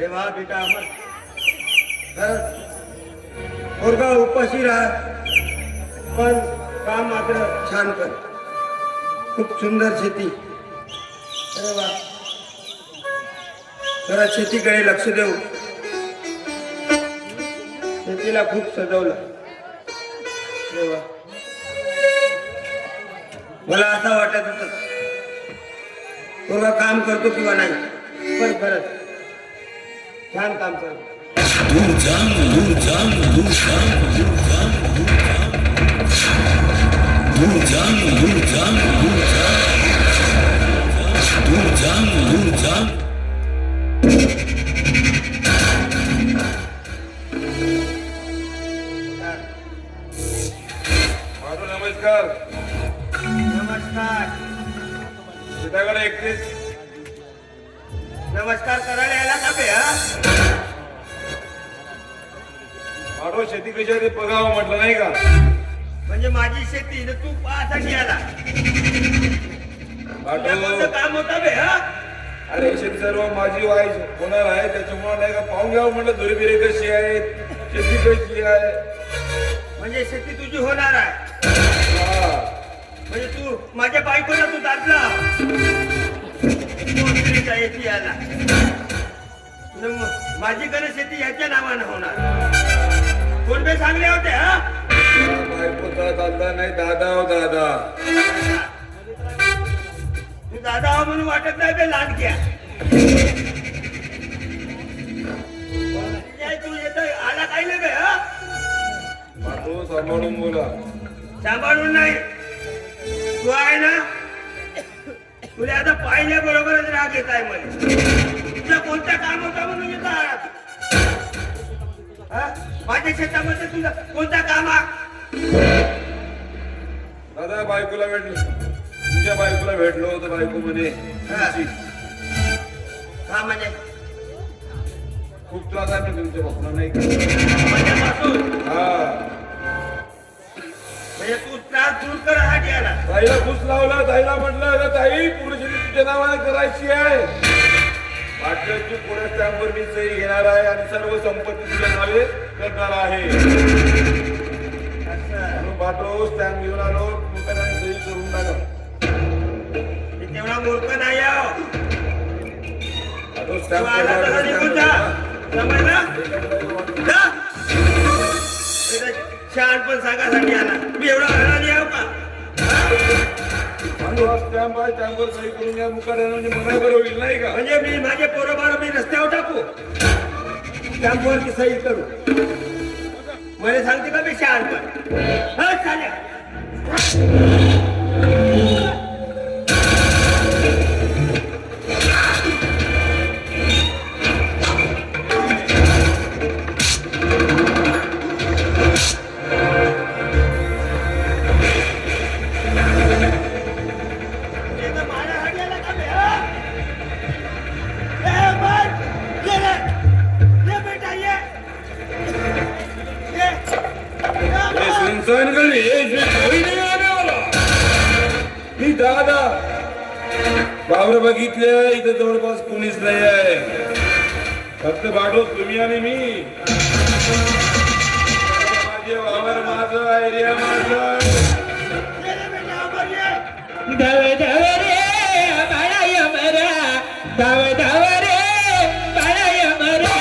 अरे वा बेटा अमर, पोरगा उपाशी राहा पण काम मात्र छान कर. खूप सुंदर शेती. अरे वा, जरा शेतीकडे लक्ष देऊ. शेतीला खूप सजवलं. अरे वा, मला असं वाटत होतं पोरगा काम करतो किंवा नाही, पण खरंच छान काम करतो. नमस्कार. नमस्कार. सीताकडे एकटीच नमस्कार करायला यायला का बे? हा, आठो शेती कशाने बघावं म्हटलं नाही का? म्हणजे माझी शेती न तू पाहासाठी आला. तुला कोणतं काम होतं बे? हा, अरे शेती सर्व माझी व्हायची होणार आहे, त्याच्यामुळे नाही का पाहून घ्यावं म्हटलं धुरीबिरी कशी आहे, शेती कशी आहे. म्हणजे शेती तुझी होणार आहे. हा. म्हणजे तू माझ्या बायकोला तू दाटला शेती आला. माझी कडे शेती ह्याच्या नावानं होणार. कोण बे सांगले होते? हा, बायकोचा दादा नाही, दादा हो दादा. तू दादा हो म्हणून वाटत नाही बे लांडक्या. तू येत आला काय नाही बे? हा, मातो सांभाळून बोला. सांभाळून नाही, तू आहे ना, तुला आता पाहिल्या बरोबरच राग येत आहे मला. तुला कोणतं काम होतं म्हणून येत आहात? माझ्या शेतामध्ये तुला कोणता काम आहे? दादा बायकोला भेटलो, तुझ्या बायकोला भेटलो तर बायको म्हणे हा, म्हणजे खूप त्रास आहे मी तुमच्या बापला नाही का? माझ्यापासून हा, म्हणजे तू त्रास दूर करायसाठी आला. ताईला घुस लावला, ताईला म्हटलं ताई पुढे शेती तुझ्या नावाने करायची आहे. वाटलं तू पुढे स्टॅम्पवर मी सही घेणार आहे आणि सर्व संपत्ती तुझ्या नावे करणार आहे. म्हणून बाटो स्टॅम्प घेऊन आलो, मुखाने सही करून टाका. मी तेवढा मूर्ख नाही आहो. बाटो तू स्टॅम्प आला तसा निघून जा. समजलं? जा. शहाणपण सांगासाठी आला. मी एवढा हराली आहो का? स्टॅम्प आहे, स्टॅम्पवर सही करून घ्या मुखाने, म्हणजे मला बरं होईल नाही का? म्हणजे मी माझे पोरं मी रस्त्यावर टाकू, स्टॅम्पवरती सही करू? मला सांगते का मी शहाणपण? हा, चालेल. मी दादा वावर बघितले, इथं जवळपास कोणीच नाही आहे, फक्त बाटो तुम्ही आणि मी. माझे वावर माझं, एरिया माझं. धाव धाव रे बाळाय मरा, धाव धाव रे बाळाय मरा.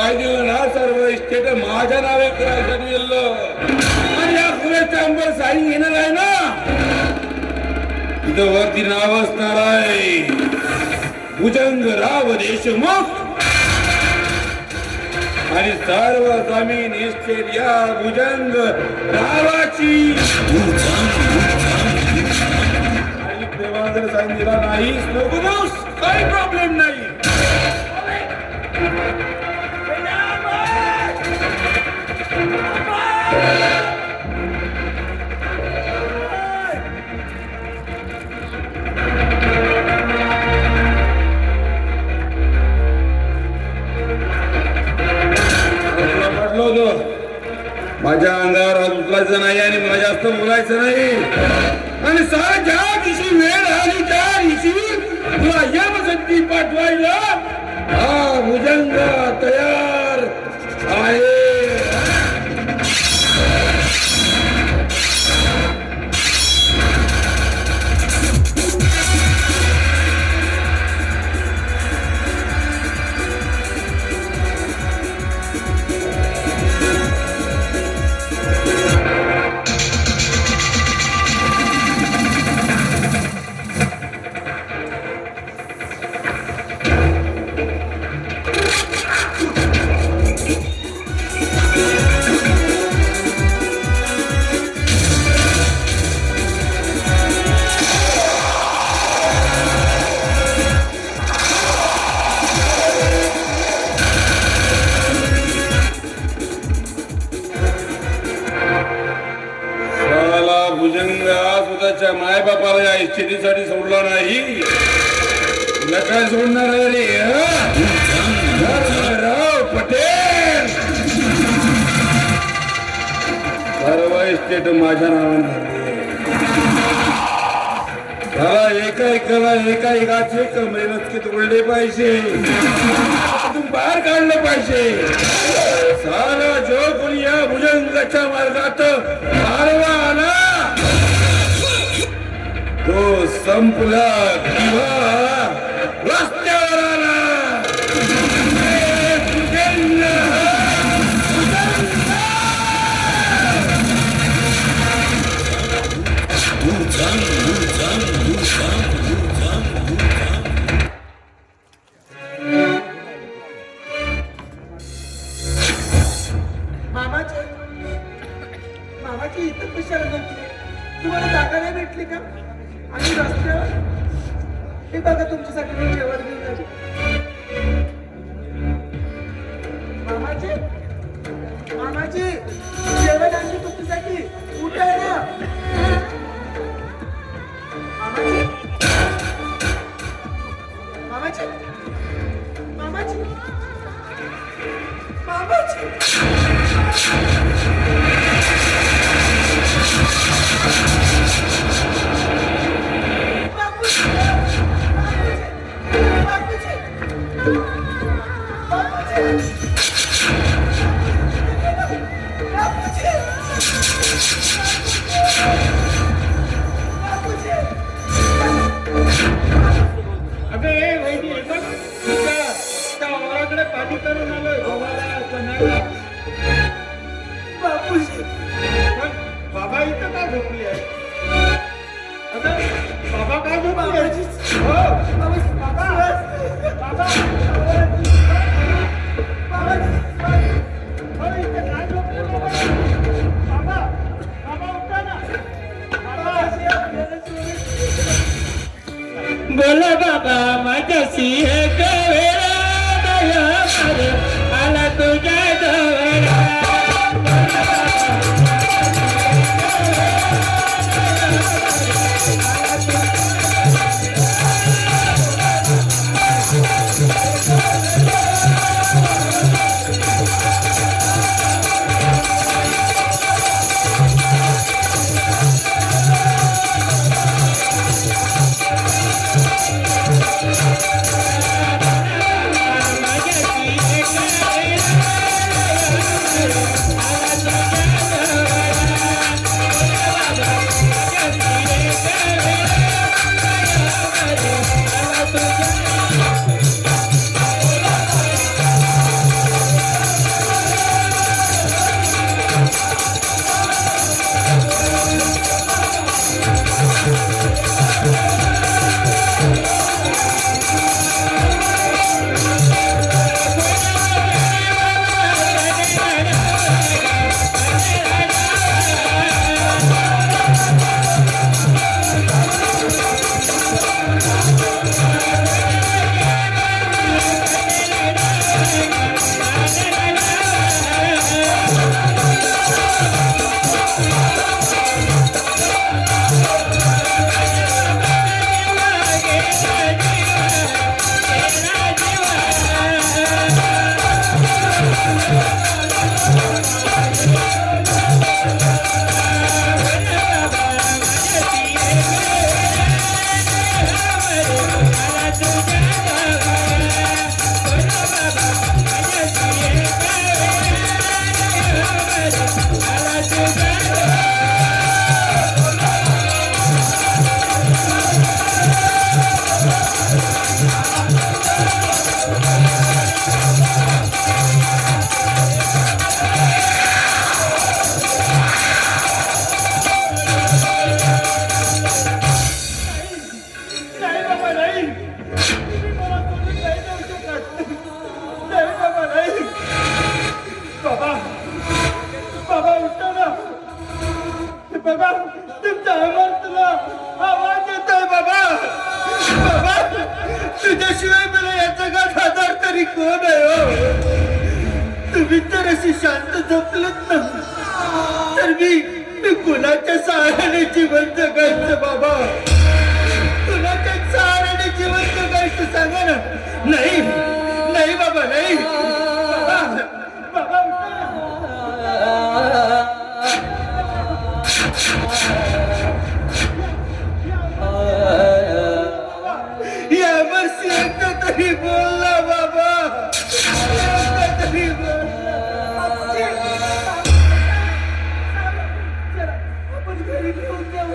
काय दिलं ना सर्व इस्टेट माझ्या नावे करायसाठी दिलं आणि या पुणे चॅम्बर साईन घेणार आहे ना तिथं वरती नाव असणार आहे भुजंगराव देशमुख आणि सर्व जमीन इस्टेट या भुजंग रावाची आणि देवाला जर साईन दिला नाही नको दिवस काही प्रॉब्लेम नाही माझ्या अंगावर हात उचलायचं नाही आणि मला जास्त बोलायचं नाही आणि सारा ज्या दिवशी वेळ आली त्या दिवशी तुला यमसंधी पाठवायला हा भुजंग तयार आहे माय बापाला या इच्छेसाठी सोडला नाही तुला काय सोडणार आहे रे राव पटेल सर्व इस्टेट माझ्या नावाने त्याला एका एकाचे कमरेनच तोडले पाहिजे तू बाहेर काढलं पाहिजे सारा जो कोणी या भुजंगाच्या मार्गात मारवा आला तो संपला किंवा रस्त्यावर आला मामाची इथं कशाला झोपली तुम्हाला जागा नाही भेटली का आणि रस्त्यावर हे बघा तुमच्यासाठी मी जेवण घेऊन आली मामाजी मामाजी जेवण आणली तुमच्यासाठी उठा ना मामाजी मामाजी मामाजी मामाजी करून आलोय बापूजी बाबा इथं का झोपली आहे बाबा काय झोपली आहे बोला बाबा माझ्याशी हे कवेरा आला तुझ्या जवळ नाही बाबा नाही, तुम्ही मला सोडून नाही जाऊ शकत. नाही बाबा नाही. बाबा बाबा उठा ना. बाबा तुमचा आवाज तुला आवाज येत आहे बाबा. बाबा तुझ्याशिवाय मला याचा का खासदार तरी कोण आहे हो. तुम्ही तर अशी शांत झोपलेत ना, तर मी कुणाच्या सहाऱ्याने जीवन जगायचं बाबा. कुणाच्या सहाऱ्याने जीवन जगायचं सांगा ना. नाही नाही बाबा नाही. बाबा बाबा उठा या वर्षी एकदा तरी बोलला बाबा. एकदा तरी बोलला. आपण घरी घेऊन जाऊ.